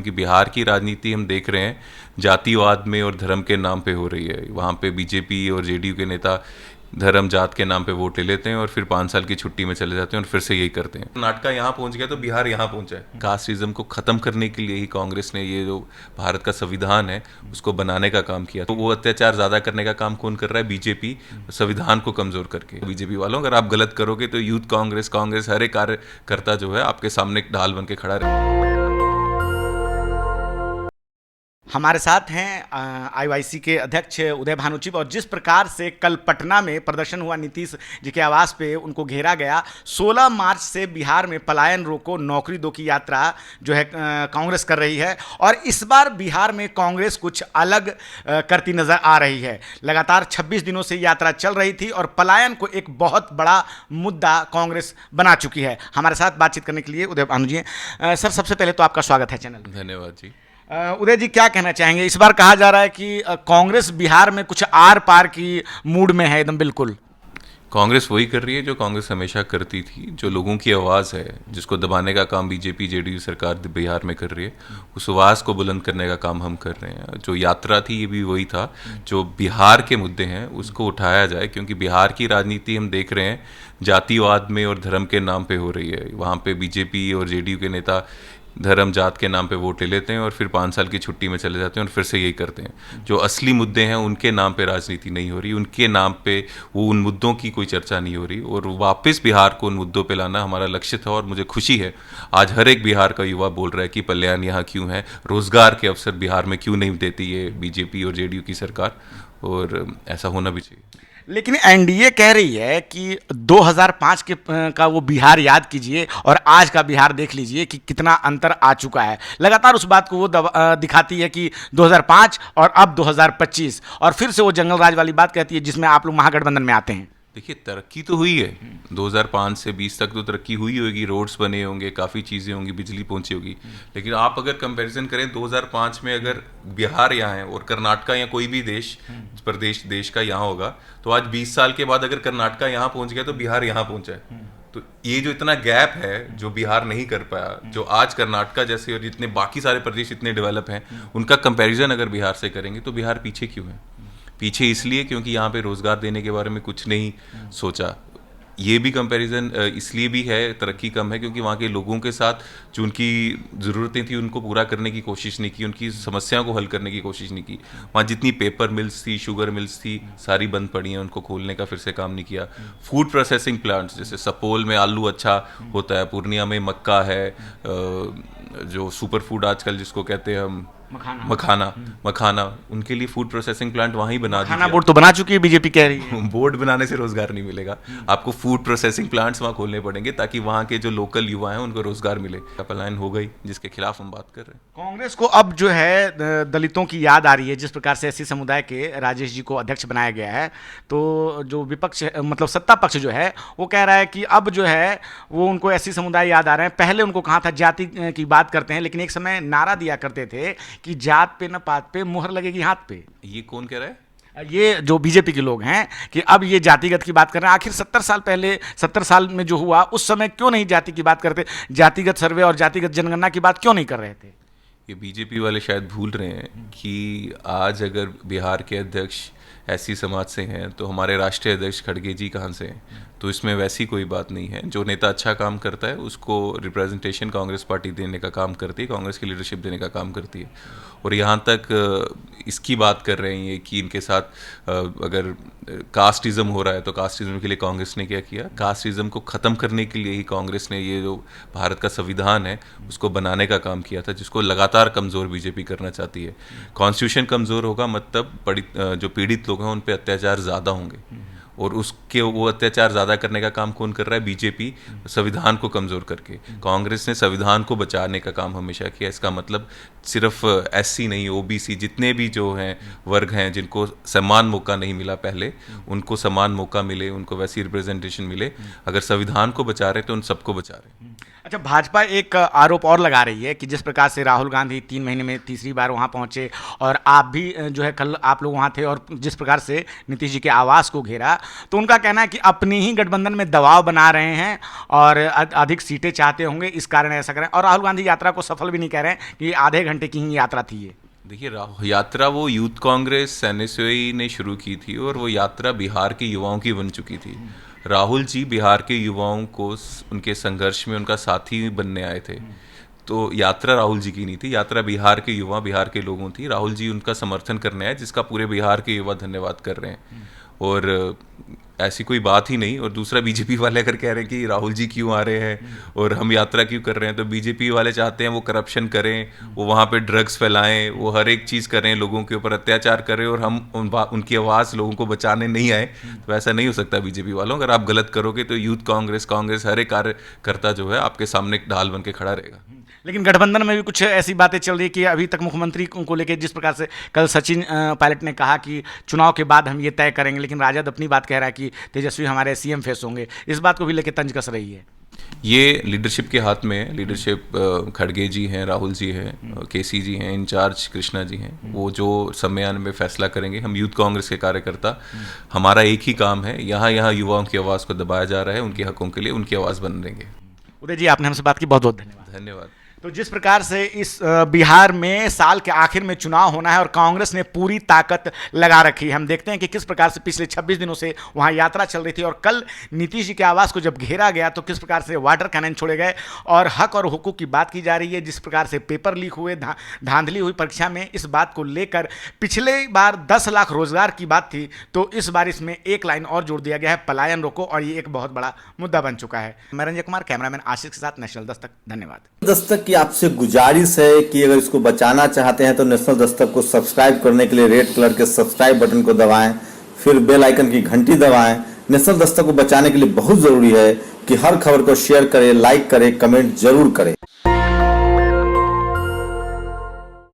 कि बिहार की राजनीति हम देख रहे हैं जातिवाद में और धर्म के नाम पे हो रही है। वहाँ पे बीजेपी और जेडीयू के नेता धर्म जात के नाम पे वोट ले लेते हैं और फिर 5 साल की छुट्टी में चले जाते हैं और फिर से यही करते हैं। कर्नाटक यहाँ पहुँच गया तो बिहार यहाँ पहुँचा है। कास्टिज्म को ख़त्म करने के लिए ही कांग्रेस ने ये जो भारत का संविधान है उसको बनाने का काम किया। तो वो अत्याचार ज़्यादा करने का काम कौन कर रहा है? बीजेपी, संविधान को कमज़ोर करके। बीजेपी वालों, अगर आप गलत करोगे तो यूथ कांग्रेस हर एक कार्यकर्ता जो है आपके सामने ढाल बन के खड़ा रहे। हमारे साथ हैं आईवाईसी के अध्यक्ष उदय भानुचिब। और जिस प्रकार से कल पटना में प्रदर्शन हुआ, नीतीश जी के आवास पे उनको घेरा गया, 16 मार्च से बिहार में पलायन रोको नौकरी दो की यात्रा जो है कांग्रेस कर रही है। और इस बार बिहार में कांग्रेस कुछ अलग करती नज़र आ रही है। लगातार 26 दिनों से यात्रा चल रही थी और पलायन को एक बहुत बड़ा मुद्दा कांग्रेस बना चुकी है। हमारे साथ बातचीत करने के लिए उदय भानु जी हैं। सर, सबसे पहले तो आपका स्वागत है चैनल में। धन्यवाद जी। उदय जी, क्या कहना चाहेंगे? इस बार कहा जा रहा है कि कांग्रेस बिहार में कुछ आर पार की मूड में है एकदम। बिल्कुल कांग्रेस वही कर रही है जो कांग्रेस हमेशा करती थी। जो लोगों की आवाज़ है, जिसको दबाने का काम बीजेपी जेडीयू सरकार बिहार में कर रही है, उस आवाज़ को बुलंद करने का काम हम कर रहे हैं। जो यात्रा थी ये भी वही था, जो बिहार के मुद्दे हैं उसको उठाया जाए, क्योंकि बिहार की राजनीति हम देख रहे हैं जातिवाद में और धर्म के नाम पे हो रही है। वहाँ पे बीजेपी और जेडीयू के नेता धर्म जात के नाम पे वोट ले लेते हैं और फिर 5 साल की छुट्टी में चले जाते हैं और फिर से यही करते हैं। जो असली मुद्दे हैं उनके नाम पे राजनीति नहीं हो रही, उनके नाम पे वो उन मुद्दों की कोई चर्चा नहीं हो रही। और वापस बिहार को उन मुद्दों पे लाना हमारा लक्ष्य था। और मुझे खुशी है आज हर एक बिहार का युवा बोल रहा है कि पलायन यहाँ क्यों है, रोजगार के अवसर बिहार में क्यों नहीं देती है बीजेपी और जेडीयू की सरकार, और ऐसा होना भी चाहिए। लेकिन एनडीए कह रही है कि 2005 के का वो बिहार याद कीजिए और आज का बिहार देख लीजिए कि कितना अंतर आ चुका है। लगातार उस बात को वो दिखाती है कि 2005 और अब 2025, और फिर से वो जंगल राज वाली बात कहती है जिसमें आप लोग महागठबंधन में आते हैं। देखिए, तरक्की तो हुई है। 2005 से 20 तक तो तरक्की हुई होगी, रोड्स बने होंगे, काफ़ी चीज़ें होंगी, बिजली पहुंची होगी। लेकिन आप अगर कंपैरिजन करें 2005 में, अगर बिहार यहाँ है और कर्नाटक या कोई भी प्रदेश देश का यहाँ होगा, तो आज 20 साल के बाद अगर कर्नाटक यहाँ पहुंच गया तो बिहार यहाँ पहुंचा है। तो ये जो इतना गैप है जो बिहार नहीं कर पाया, जो आज कर्नाटक जैसे और जितने बाकी सारे प्रदेश इतने डेवलप हैं, उनका कंपैरिजन अगर बिहार से करेंगे तो बिहार पीछे क्यों है? पीछे इसलिए क्योंकि यहाँ पे रोज़गार देने के बारे में कुछ नहीं सोचा। ये भी कंपैरिजन इसलिए भी है, तरक्की कम है, क्योंकि वहाँ के लोगों के साथ जो उनकी ज़रूरतें थी उनको पूरा करने की कोशिश नहीं की, उनकी समस्याओं को हल करने की कोशिश नहीं की। वहाँ जितनी पेपर मिल्स थी, शुगर मिल्स थी, सारी बंद पड़ी हैं, उनको खोलने का फिर से काम नहीं किया। फूड प्रोसेसिंग प्लांट्स, जैसे सपोल में आलू अच्छा होता है, पूर्णिया में मक्का है, जो सुपर फूड आजकल जिसको कहते हैं हम मखाना, उनके लिए फूड प्रोसेसिंग प्लांट वहीं बना दिया। बोर्ड तो बना चुकी है बीजेपी, कह रही है। बोर्ड बनाने से रोजगार नहीं मिलेगा, आपको फूड प्रोसेसिंग प्लांट्स वहाँ खोलने पड़ेंगे ताकि वहाँ के जो लोकल युवा हैं उनको रोजगार मिले। पलायन हो गई, जिसके खिलाफ हम बात कर रहे हैं। कांग्रेस को अब जो है दलितों की याद आ रही है। जिस प्रकार से एससी समुदाय के राजेश जी को अध्यक्ष बनाया गया है, तो जो विपक्ष मतलब सत्ता पक्ष जो है वो कह रहा है कि अब जो है वो उनको एससी समुदाय याद आ रहे हैं। पहले उनको कहा था जाति की बात करते हैं, लेकिन एक समय नारा दिया करते थे कि जात पे न पात पे मुहर लगेगी हाथ पे। ये कौन कह रहा है? ये जो बीजेपी के लोग हैं कि अब ये जातिगत की बात कर रहे हैं। आखिर 70 साल पहले, 70 साल में जो हुआ उस समय क्यों नहीं जाति की बात करते? जातिगत सर्वे और जातिगत जनगणना की बात क्यों नहीं कर रहे थे? ये बीजेपी वाले शायद भूल रहे हैं कि आज अगर बिहार के अध्यक्ष ऐसी समाज से हैं तो हमारे राष्ट्रीय अध्यक्ष खड़गे जी कहाँ से हैं? तो इसमें वैसी कोई बात नहीं है। जो नेता अच्छा काम करता है उसको रिप्रेजेंटेशन कांग्रेस पार्टी देने का काम करती है, कांग्रेस की लीडरशिप देने का काम करती है। और यहाँ तक इसकी बात कर रहे हैं कि इनके साथ अगर कास्टिज्म हो रहा है तो कास्टिज्म के लिए कांग्रेस ने क्या किया? कास्टिज्म को ख़त्म करने के लिए ही कांग्रेस ने ये जो भारत का संविधान है उसको बनाने का काम किया था, जिसको लगातार कमज़ोर बीजेपी करना चाहती है। कॉन्स्टिट्यूशन कमज़ोर होगा मतलब जो पीड़ित लोग हैं उन पर अत्याचार ज़्यादा होंगे, और उसके वो अत्याचार ज़्यादा करने का काम कौन कर रहा है? बीजेपी, संविधान को कमज़ोर करके। कांग्रेस ने संविधान को बचाने का काम हमेशा किया। इसका मतलब सिर्फ एससी नहीं, ओबीसी, जितने भी जो हैं वर्ग हैं जिनको समान मौका नहीं मिला पहले, उनको समान मौका मिले, उनको वैसी रिप्रेजेंटेशन मिले। अगर संविधान को बचा रहे तो उन सबको बचा रहे। अच्छा, भाजपा एक आरोप और लगा रही है कि जिस प्रकार से राहुल गांधी 3 महीने में तीसरी बार वहां पहुंचे और आप भी जो है कल आप लोग वहां थे और जिस प्रकार से नीतीश जी के आवास को घेरा, तो उनका कहना है कि अपनी ही गठबंधन में दबाव बना रहे हैं और अधिक सीटें चाहते होंगे, इस कारण ऐसा करें। और राहुल गांधी यात्रा को सफल भी नहीं कह रहे हैं कि आधे घंटे की ही यात्रा थी ये। देखिए, यात्रा वो यूथ कांग्रेस एनएसयूआई ने शुरू की थी और वो यात्रा बिहार के युवाओं की बन चुकी थी। राहुल जी बिहार के युवाओं को उनके संघर्ष में उनका साथी बनने आए थे, तो यात्रा राहुल जी की नहीं थी, यात्रा बिहार के युवा, बिहार के लोगों थी। राहुल जी उनका समर्थन करने आए, जिसका पूरे बिहार के युवा धन्यवाद कर रहे हैं। और ऐसी कोई बात ही नहीं। और दूसरा, बीजेपी वाले अगर कह रहे हैं कि राहुल जी क्यों आ रहे हैं और हम यात्रा क्यों कर रहे हैं, तो बीजेपी वाले चाहते हैं वो करप्शन करें, वो वहाँ पे ड्रग्स फैलाएं, वो हर एक चीज़ करें, लोगों के ऊपर अत्याचार करें और हम उनकी आवाज़ लोगों को बचाने नहीं आए। तो ऐसा नहीं हो सकता बीजेपी वालों। अगर आप गलत करोगे तो यूथ कांग्रेस हर एक कार्यकर्ता जो है आपके सामने ढाल बन के खड़ा रहेगा। लेकिन गठबंधन में भी कुछ ऐसी बातें चल रही है कि अभी तक मुख्यमंत्री को लेकर जिस प्रकार से कल सचिन पायलट ने कहा कि चुनाव के बाद हम ये तय करेंगे, लेकिन राजद अपनी बात कह रहा है कि तेजस्वी हमारे सीएम फेस होंगे, इस बात को भी लेकर तंज कस रही है। ये लीडरशिप के हाथ में है। लीडरशिप खड़गे जी हैं, राहुल जी हैं, केसी जी हैं, इंचार्ज कृष्णा जी हैं, वो जो सम्मेलन में फैसला करेंगे। हम यूथ कांग्रेस के कार्यकर्ता, हमारा एक ही काम है, यहाँ युवाओं की आवाज़ को दबाया जा रहा है, उनके हकों के लिए उनकी आवाज़ बन देंगे। उदय जी, आपने हमसे बात की, बहुत बहुत धन्यवाद। धन्यवाद। तो जिस प्रकार से इस बिहार में साल के आखिर में चुनाव होना है और कांग्रेस ने पूरी ताकत लगा रखी है, हम देखते हैं कि किस प्रकार से पिछले 26 दिनों से वहां यात्रा चल रही थी और कल नीतीश जी के आवास को जब घेरा गया तो किस प्रकार से वाटर कैनन छोड़े गए और हक और हुकूक की बात की जा रही है। जिस प्रकार से पेपर लीक हुए, धांधली हुई परीक्षा में, इस बात को लेकर पिछले बार 10 लाख रोजगार की बात थी, तो इस बार इसमें एक लाइन और जोड़ दिया गया है, पलायन रोको, और ये एक बहुत बड़ा मुद्दा बन चुका है। मैं रंजय कुमार, कैमरामैन आशीष के साथ, नेशनल दस्तक। धन्यवाद। दस्तक की आपसे गुजारिश है कि अगर इसको बचाना चाहते हैं तो नेशनल दस्तक को सब्सक्राइब करने के लिए रेड कलर के सब्सक्राइब बटन को दबाएं, फिर बेल आइकन की घंटी दबाएं। नेशनल दस्तक को बचाने के लिए बहुत जरूरी है कि हर खबर को शेयर करें, लाइक करें, कमेंट जरूर करें।